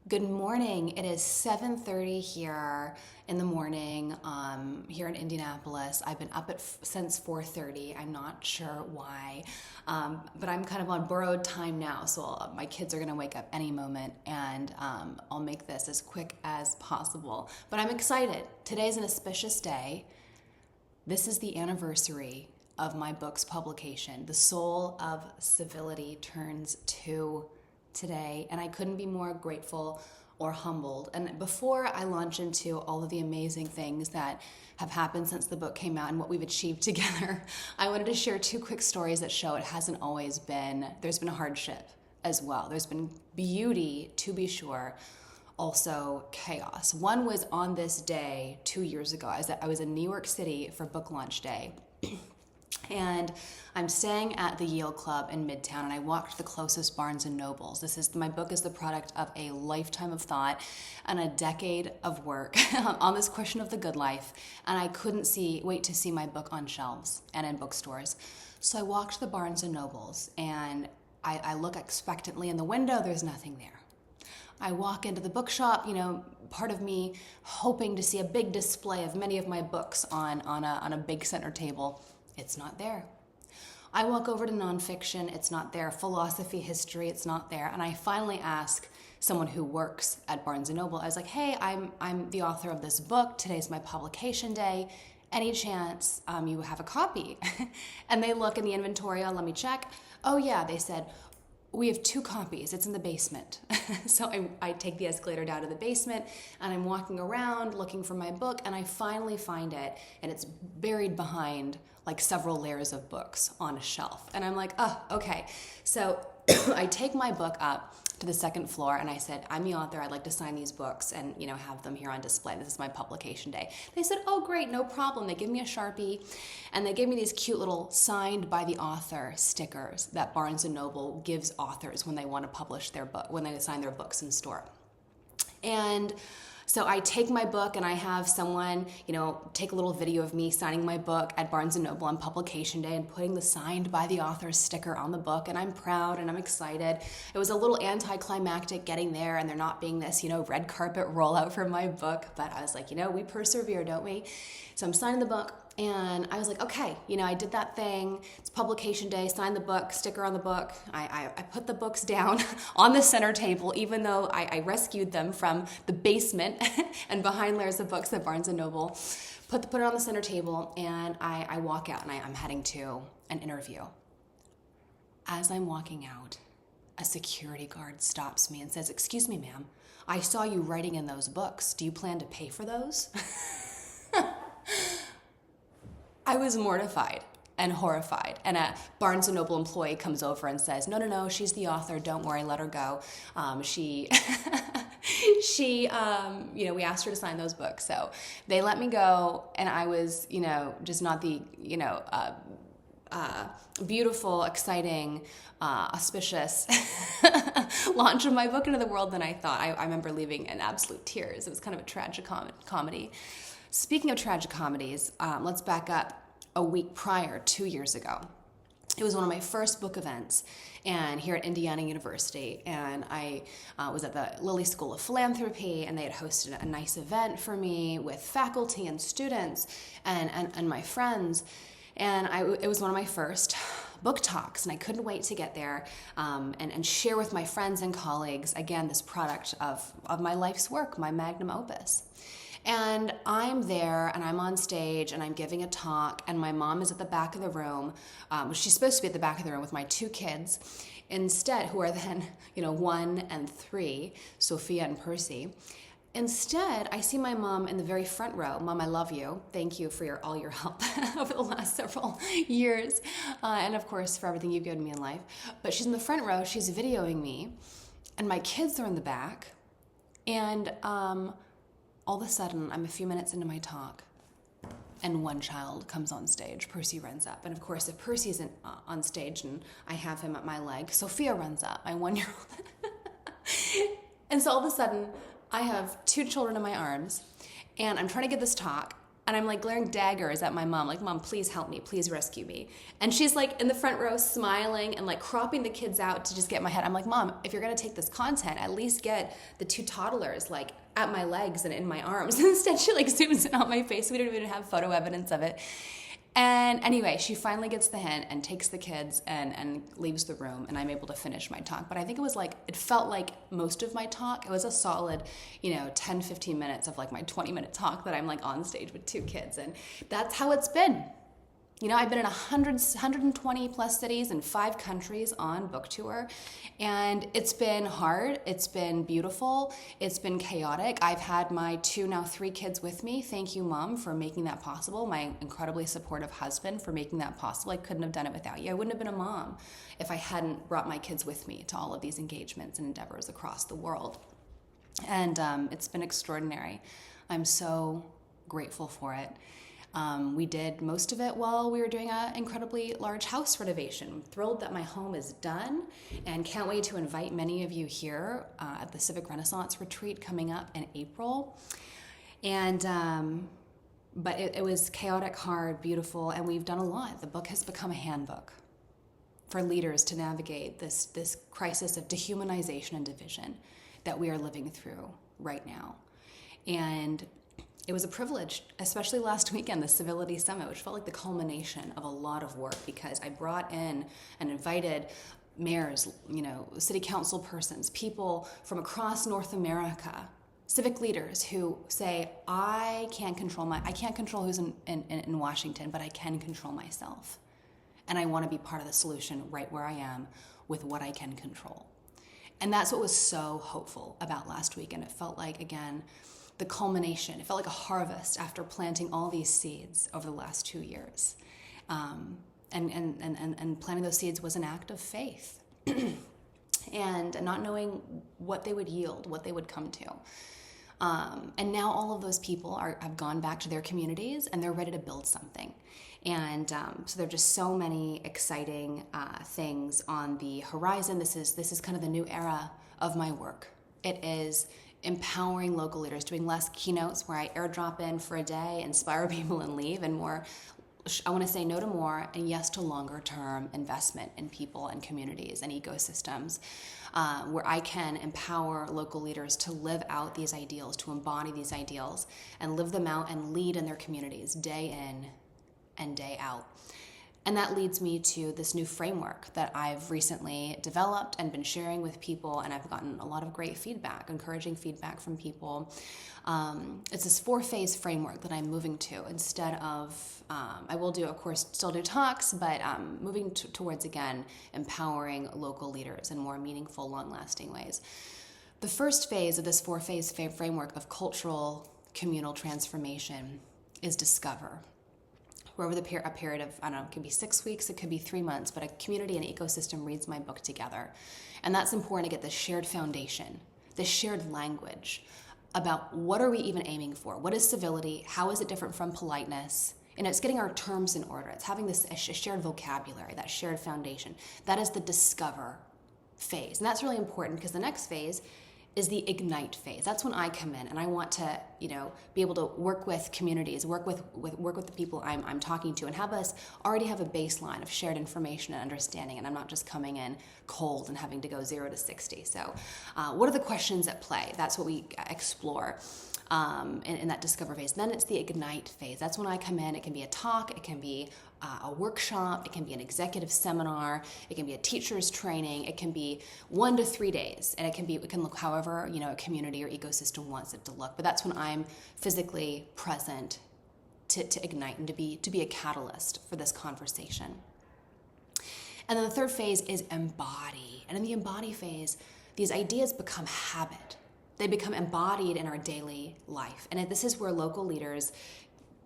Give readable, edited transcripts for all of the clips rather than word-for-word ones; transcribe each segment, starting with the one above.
Good morning. It is 7:30 here in the morning, here in Indianapolis. I've been up since 4:30. I'm not sure why, but I'm kind of on borrowed time now, so my kids are going to wake up any moment, and I'll make this as quick as possible. But I'm excited. Today's an auspicious day. This is the anniversary of my book's publication. The Soul of Civility turns 2 today, and I couldn't be more grateful or humbled. And before I launch into all of the amazing things that have happened since the book came out and what we've achieved together, I wanted to share 2 quick stories that show it hasn't always been, there's been hardship as well. There's been beauty, to be sure, also chaos. One was on this day 2 years ago. I was in New York City for book launch day. And I'm staying at the Yale Club in Midtown, and I walked to the closest Barnes and Nobles. My book is the product of a lifetime of thought and a decade of work on this question of the good life, and I couldn't wait to see my book on shelves and in bookstores. So I walked to the Barnes and Nobles, and I look expectantly in the window. There's nothing there. I walk into the bookshop, part of me hoping to see a big display of many of my books on a big center table. It's not there. I walk over to nonfiction, it's not there. Philosophy, history, it's not there. And I finally ask someone who works at Barnes & Noble, I was like, hey, I'm the author of this book. Today's my publication day. Any chance you have a copy? And they look in the inventory, let me check. Oh yeah, they said, we have 2 copies. It's in the basement. So I take the escalator down to the basement, and I'm walking around looking for my book, and I finally find it, and it's buried behind like several layers of books on a shelf. And I'm like, oh, okay. So I take my book up to the 2nd floor, and I said, I'm the author. I'd like to sign these books and have them here on display. This is my publication day. They said, oh, great, no problem. They give me a Sharpie, and they gave me these cute little signed by the author stickers that Barnes & Noble gives authors when they want to publish their book, when they sign their books in store. And so I take my book, and I have someone, take a little video of me signing my book at Barnes & Noble on publication day and putting the signed by the author sticker on the book, and I'm proud and I'm excited. It was a little anticlimactic getting there and there not being this, red carpet rollout for my book, but I was like, we persevere, don't we? So I'm signing the book, and I was like, okay, I did that thing. It's publication day, signed the book, sticker on the book. I put the books down on the center table, even though I rescued them from the basement and behind layers of books at Barnes & Noble. Put it on the center table, and I walk out, and I'm heading to an interview. As I'm walking out, a security guard stops me and says, excuse me, ma'am, I saw you writing in those books. Do you plan to pay for those? I was mortified and horrified. And a Barnes & Noble employee comes over and says, no, she's the author. Don't worry, let her go. We asked her to sign those books. So they let me go, and I was, just not the, beautiful, exciting, auspicious launch of my book into the world than I thought. I remember leaving in absolute tears. It was kind of a tragic comedy. Speaking of tragic comedies, let's back up a week prior, 2 years ago. It was one of my first book events, and here at Indiana University, and I was at the Lilly School of Philanthropy, and they had hosted a nice event for me with faculty and students and my friends, and it was one of my first book talks, and I couldn't wait to get there and share with my friends and colleagues, again, this product of my life's work, my magnum opus. And I'm there, and I'm on stage, and I'm giving a talk, and my mom is at the back of the room. She's supposed to be at the back of the room with my 2 kids, instead, who are then, 1 and 3, Sophia and Percy. Instead, I see my mom in the very front row. Mom, I love you. Thank you for all your help over the last several years, and of course, for everything you've given me in life. But she's in the front row. She's videoing me, and my kids are in the back, and all of a sudden, I'm a few minutes into my talk, and one child comes on stage. Percy runs up. And of course, if Percy isn't on stage and I have him at my leg, Sophia runs up, my 1-year-old. And so all of a sudden, I have 2 children in my arms, and I'm trying to give this talk, And I'm like glaring daggers at my mom, like, Mom, please help me, please rescue me. And she's like in the front row smiling and like cropping the kids out to just get my head. I'm like, Mom, if you're gonna take this content, at least get the 2 toddlers like at my legs and in my arms. And instead she like zooms in on my face. We don't even have photo evidence of it. And anyway, she finally gets the hint and takes the kids and leaves the room, and I'm able to finish my talk. But I think it felt like most of my talk. It was a solid, 10, 15 minutes of like my 20-minute talk that I'm like on stage with 2 kids. And that's how it's been. I've been in 120 plus cities in 5 countries on book tour, and it's been hard. It's been beautiful. It's been chaotic. I've had my 2, now 3 kids with me. Thank you, Mom, for making that possible. My incredibly supportive husband for making that possible. I couldn't have done it without you. I wouldn't have been a mom if I hadn't brought my kids with me to all of these engagements and endeavors across the world. And it's been extraordinary. I'm so grateful for it. We did most of it while we were doing an incredibly large house renovation. I'm thrilled that my home is done and can't wait to invite many of you here at the Civic Renaissance Retreat coming up in April. And but it was chaotic, hard, beautiful, and we've done a lot. The book has become a handbook for leaders to navigate this crisis of dehumanization and division that we are living through right now. And it was a privilege, especially last weekend, the Civility Summit, which felt like the culmination of a lot of work, because I brought in and invited mayors, city council persons, people from across North America, civic leaders who say, I can't control who's in Washington, but I can control myself. And I want to be part of the solution right where I am with what I can control. And that's what was so hopeful about last week. And it felt like, again, the culmination. It felt like a harvest after planting all these seeds over the last 2 years. And planting those seeds was an act of faith and not knowing what they would yield, what they would come to. And now all of those people have gone back to their communities and they're ready to build something. And so there are just so many exciting things on the horizon. This is kind of the new era of my work. It is empowering local leaders, doing less keynotes where I airdrop in for a day, inspire people and leave, and more, I want to say no to more and yes to longer term investment in people and communities and ecosystems, where I can empower local leaders to live out these ideals, to embody these ideals and live them out and lead in their communities day in and day out. And that leads me to this new framework that I've recently developed and been sharing with people, and I've gotten a lot of great feedback, encouraging feedback from people. It's this 4-phase framework that I'm moving to instead of, I will do, of course, still do talks, but moving towards, again, empowering local leaders in more meaningful, long-lasting ways. The first phase of this 4-phase framework of cultural communal transformation is discover. Where over a period of, it could be 6 weeks, it could be 3 months, but a community and ecosystem reads my book together. And that's important to get this shared foundation, this shared language about what are we even aiming for? What is civility? How is it different from politeness? And it's getting our terms in order. It's having this shared vocabulary, that shared foundation. That is the discover phase. And that's really important because the next phase is the ignite phase. That's when I come in and I want to, be able to work with communities, work with the people I'm talking to, and already have a baseline of shared information and understanding. And I'm not just coming in cold and having to go 0 to 60. So, what are the questions at play? That's what we explore in that discover phase. Then it's the ignite phase. That's when I come in. It can be a talk. It can be a workshop. It can be an executive seminar. It can be a teacher's training. It can be 1 to 3 days, and it can look however a community or ecosystem wants it to look. But that's when I'm physically present to ignite and to be a catalyst for this conversation. And then the third phase is embody. And in the embody phase, these ideas become habit. They become embodied in our daily life. And this is where local leaders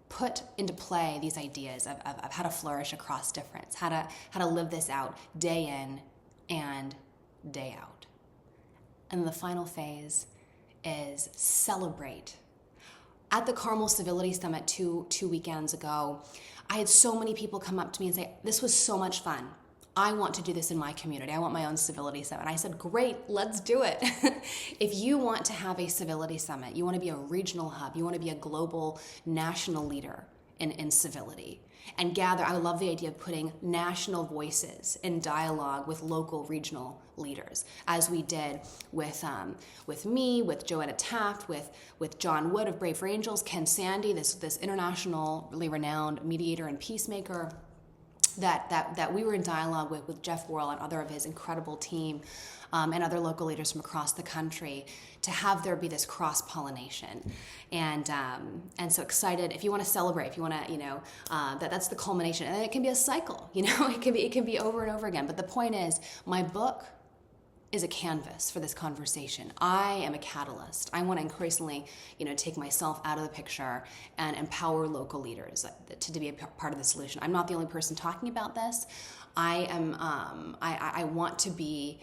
put into play these ideas of how to flourish across difference, how to live this out day in and day out. And the final phase is celebrate. At the Carmel Civility Summit two weekends ago, I had so many people come up to me and say, this was so much fun. I want to do this in my community. I want my own Civility Summit. And I said, great, let's do it. If you want to have a Civility Summit, you want to be a regional hub, you want to be a global national leader in civility, and gather. I love the idea of putting national voices in dialogue with local regional leaders, as we did with me, with Joanna Taft, with John Wood of Brave for Angels, Ken Sandy, this internationally renowned mediator and peacemaker, that we were in dialogue with Jeff Worrell and other of his incredible team, and other local leaders from across the country, to have there be this cross-pollination. And so excited. If you want to celebrate, if you want to, that's the culmination. And it can be a cycle, it can be over and over again. But the point is, my book is a canvas for this conversation. I am a catalyst. I want to increasingly, take myself out of the picture and empower local leaders to be a part of the solution. I'm not the only person talking about this. I want to be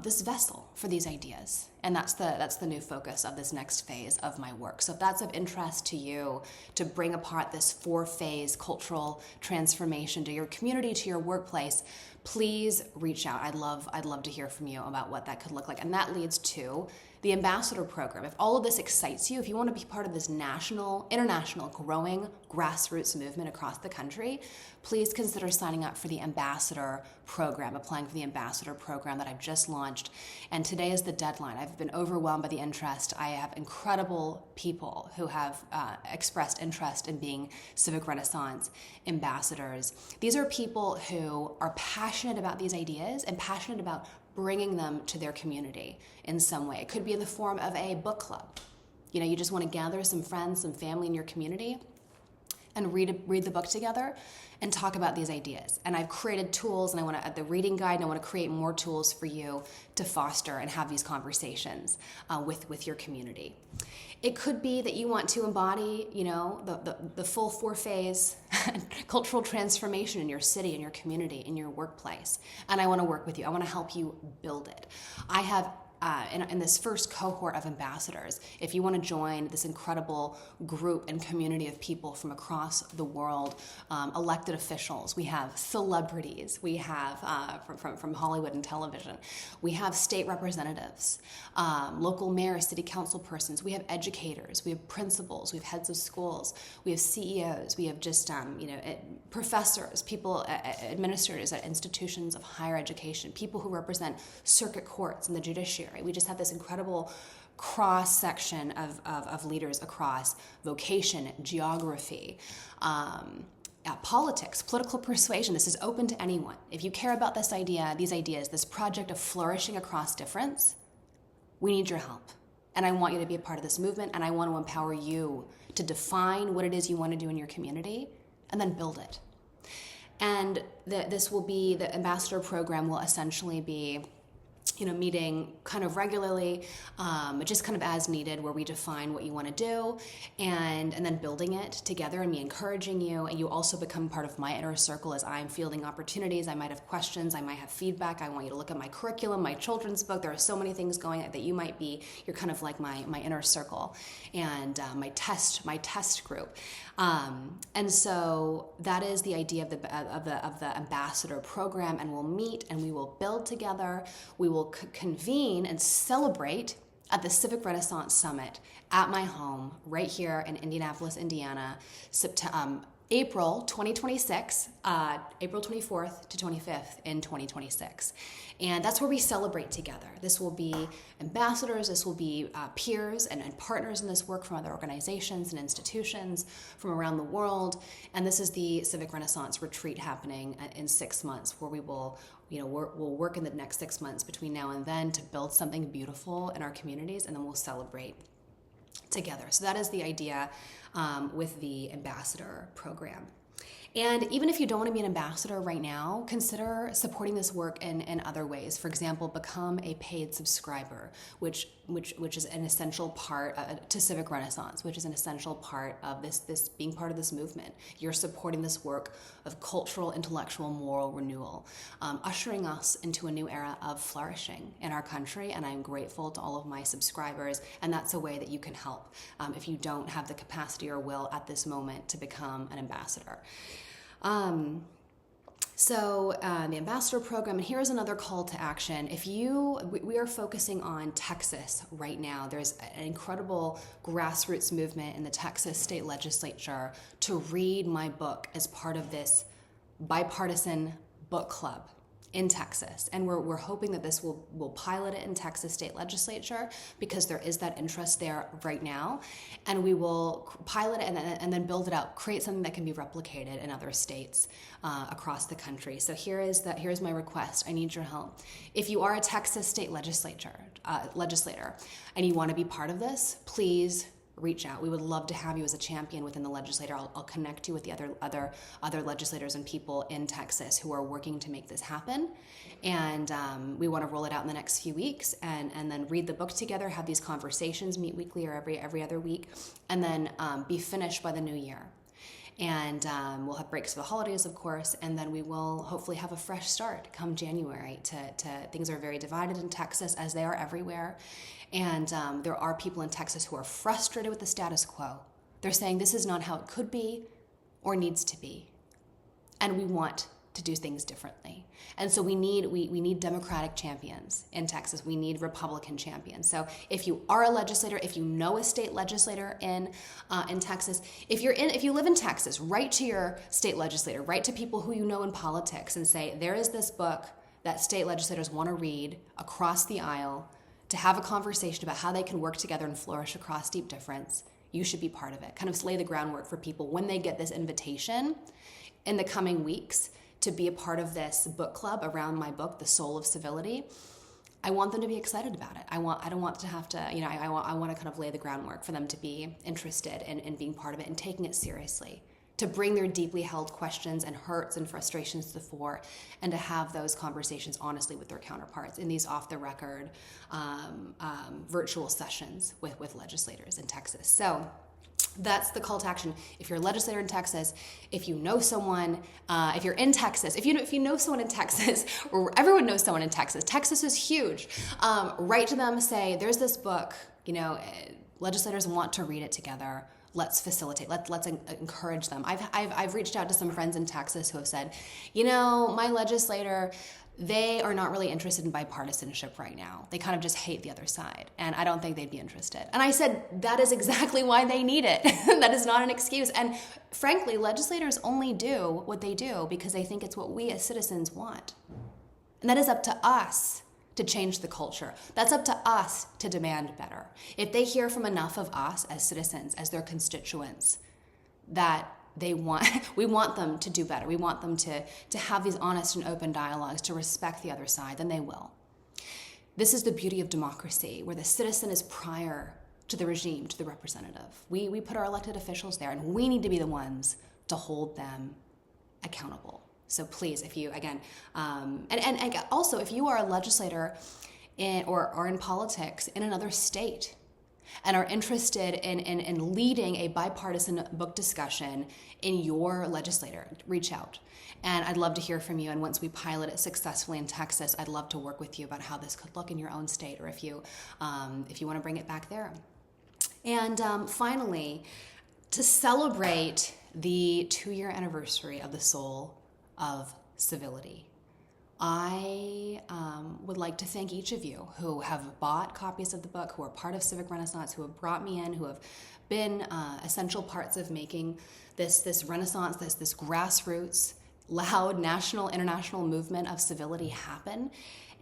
this vessel for these ideas, and that's the new focus of this next phase of my work. So if that's of interest to you, to bring apart this 4-phase cultural transformation to your community, to your workplace, please reach out. I'd love to hear from you about what that could look like. And that leads to the ambassador program. If all of this excites you, if you want to be part of this national, international, growing grassroots movement across the country, please consider signing up for the ambassador program, applying for the ambassador program that I've just launched. And today is the deadline. I've been overwhelmed by the interest. I have incredible people who have expressed interest in being Civic Renaissance ambassadors. These are people who are passionate about these ideas and passionate about bringing them to their community in some way. It could be in the form of a book club. You just want to gather some friends, some family in your community and read the book together and talk about these ideas. And I've created tools, and I want to add the reading guide, and I want to create more tools for you to foster and have these conversations with your community. It could be that you want to embody, the full 4-phase cultural transformation in your city, in your community, in your workplace. And I want to work with you. I want to help you build it. I have in this first cohort of ambassadors, if you want to join this incredible group and community of people from across the world, elected officials, we have celebrities, we have from Hollywood and television, we have state representatives, local mayors, city council persons, we have educators, we have principals, we have heads of schools, we have CEOs, we have just professors, people, administrators at institutions of higher education, people who represent circuit courts and the judiciary. We just have this incredible cross-section of leaders across vocation, geography, politics, political persuasion. This is open to anyone. If you care about this idea, these ideas, this project of flourishing across difference, we need your help. And I want you to be a part of this movement, and I want to empower you to define what it is you want to do in your community and then build it. And the ambassador program will essentially be meeting kind of regularly, just kind of as needed, where we define what you want to do, and then building it together, and me encouraging you. And you also become part of my inner circle as I'm fielding opportunities. I might have questions, I might have feedback. I want you to look at my curriculum, my children's book. There are so many things going on that you're kind of like my inner circle, and my test group. And so that is the idea of the ambassador program, and we'll meet and we will build together. We will convene and celebrate at the Civic Renaissance Summit at my home right here in Indianapolis, Indiana, April 2026, April 24th to 25th in 2026. And that's where we celebrate together. This will be ambassadors, this will be peers and partners in this work from other organizations and institutions from around the world. And this is the Civic Renaissance Retreat happening in 6 months, where we will we'll work in the next 6 months between now and then to build something beautiful in our communities, and then we'll celebrate together. So that is the idea with the ambassador program. And even if you don't want to be an ambassador right now, consider supporting this work in other ways. For example, become a paid subscriber, which is an essential part to Civic Renaissance, which is an essential part of this being part of this movement. You're supporting this work of cultural, intellectual, moral renewal, ushering us into a new era of flourishing in our country. And I'm grateful to all of my subscribers. And that's a way that you can help if you don't have the capacity or will at this moment to become an ambassador. So the ambassador program, and here's another call to action. We are focusing on Texas right now. There's an incredible grassroots movement in the Texas state legislature to read my book as part of this bipartisan book club in Texas. And we're hoping that this will pilot it in Texas state legislature because there is that interest there right now. And we will pilot it and then build it out, create something that can be replicated in other states across the country. So here's my request. I need your help. If you are a Texas state legislator and you want to be part of this, please reach out. We would love to have you as a champion within the legislature. I'll connect you with the other legislators and people in Texas who are working to make this happen. And we want to roll it out in the next few weeks and then read the book together, have these conversations, meet weekly or every other week, and then be finished by the new year. And we'll have breaks for the holidays, of course, and then we will hopefully have a fresh start come January. Things are very divided in Texas, as they are everywhere. And there are people in Texas who are frustrated with the status quo. They're saying this is not how it could be or needs to be. And we want to do things differently. And so we need Democratic champions in Texas. We need Republican champions. So if you are a legislator, if you know a state legislator in Texas, if you live in Texas, write to your state legislator, write to people who you know in politics and say, there is this book that state legislators want to read across the aisle to have a conversation about how they can work together and flourish across deep difference. You should be part of it. Kind of lay the groundwork for people when they get this invitation in the coming weeks to be a part of this book club around my book, The Soul of Civility. I want them to be excited about it. I don't want to have to, I want to kind of lay the groundwork for them to be interested in being part of it and taking it seriously, to bring their deeply held questions and hurts and frustrations to the fore, and to have those conversations honestly with their counterparts in these off-the-record virtual sessions with legislators in Texas. So that's the call to action. If you're a legislator in Texas, if you know someone, if you're in Texas, if you know someone in Texas, or everyone knows someone in Texas, Texas is huge. Write to them, say, there's this book, legislators want to read it together. Let's facilitate. Let's encourage them. I've reached out to some friends in Texas who have said, my legislator, they are not really interested in bipartisanship right now. They kind of just hate the other side, and I don't think they'd be interested. And I said, that is exactly why they need it. That is not an excuse. And frankly, legislators only do what they do because they think it's what we as citizens want. And that is up to us to change the culture. That's up to us to demand better. If they hear from enough of us as citizens, as their constituents, that we want them to do better. We want them to have these honest and open dialogues, to respect the other side, then they will. This is the beauty of democracy, where the citizen is prior to the regime, to the representative. We put our elected officials there, and we need to be the ones to hold them accountable. So please, if you, again, and also if you are a legislator or in politics in another state, and are interested in leading a bipartisan book discussion in your legislature, reach out. And I'd love to hear from you. And once we pilot it successfully in Texas, I'd love to work with you about how this could look in your own state, or if you want to bring it back there. And finally, to celebrate the 2-year anniversary of The Soul of Civility, I would like to thank each of you who have bought copies of the book, who are part of Civic Renaissance, who have brought me in, who have been essential parts of making this Renaissance, this grassroots, loud, national, international movement of civility happen.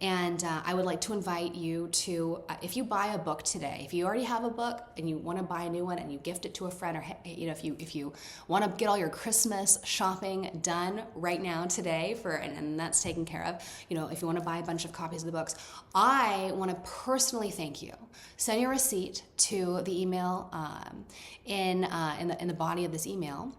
And I would like to invite you to, if you buy a book today, if you already have a book and you want to buy a new one and you gift it to a friend, or if you want to get all your Christmas shopping done right now today, and that's taken care of, if you want to buy a bunch of copies of the books, I want to personally thank you. Send your receipt to the email in the body of this email,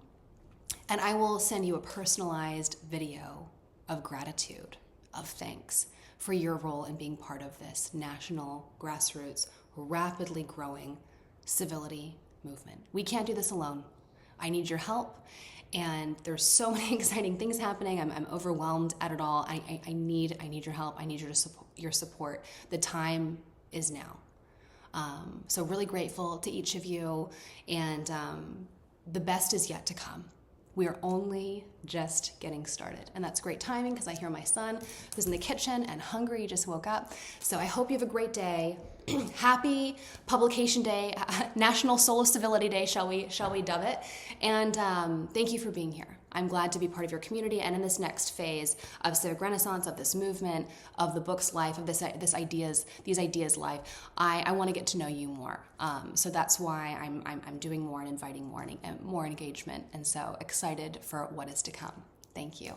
and I will send you a personalized video of gratitude, of thanks, for your role in being part of this national, grassroots, rapidly growing civility movement. We can't do this alone. I need your help, and there's so many exciting things happening. I'm overwhelmed at it all. I need your help. I need your support. The time is now. So really grateful to each of you, and the best is yet to come. We are only just getting started. And that's great timing because I hear my son who's in the kitchen and hungry, he just woke up. So I hope you have a great day. Happy Publication Day, National Solo Civility Day, shall we dub it? And thank you for being here. I'm glad to be part of your community and in this next phase of civic renaissance, of this movement, of the book's life, of these ideas life. I want to get to know you more. So that's why I'm doing more and inviting more and more engagement. And so excited for what is to come. Thank you.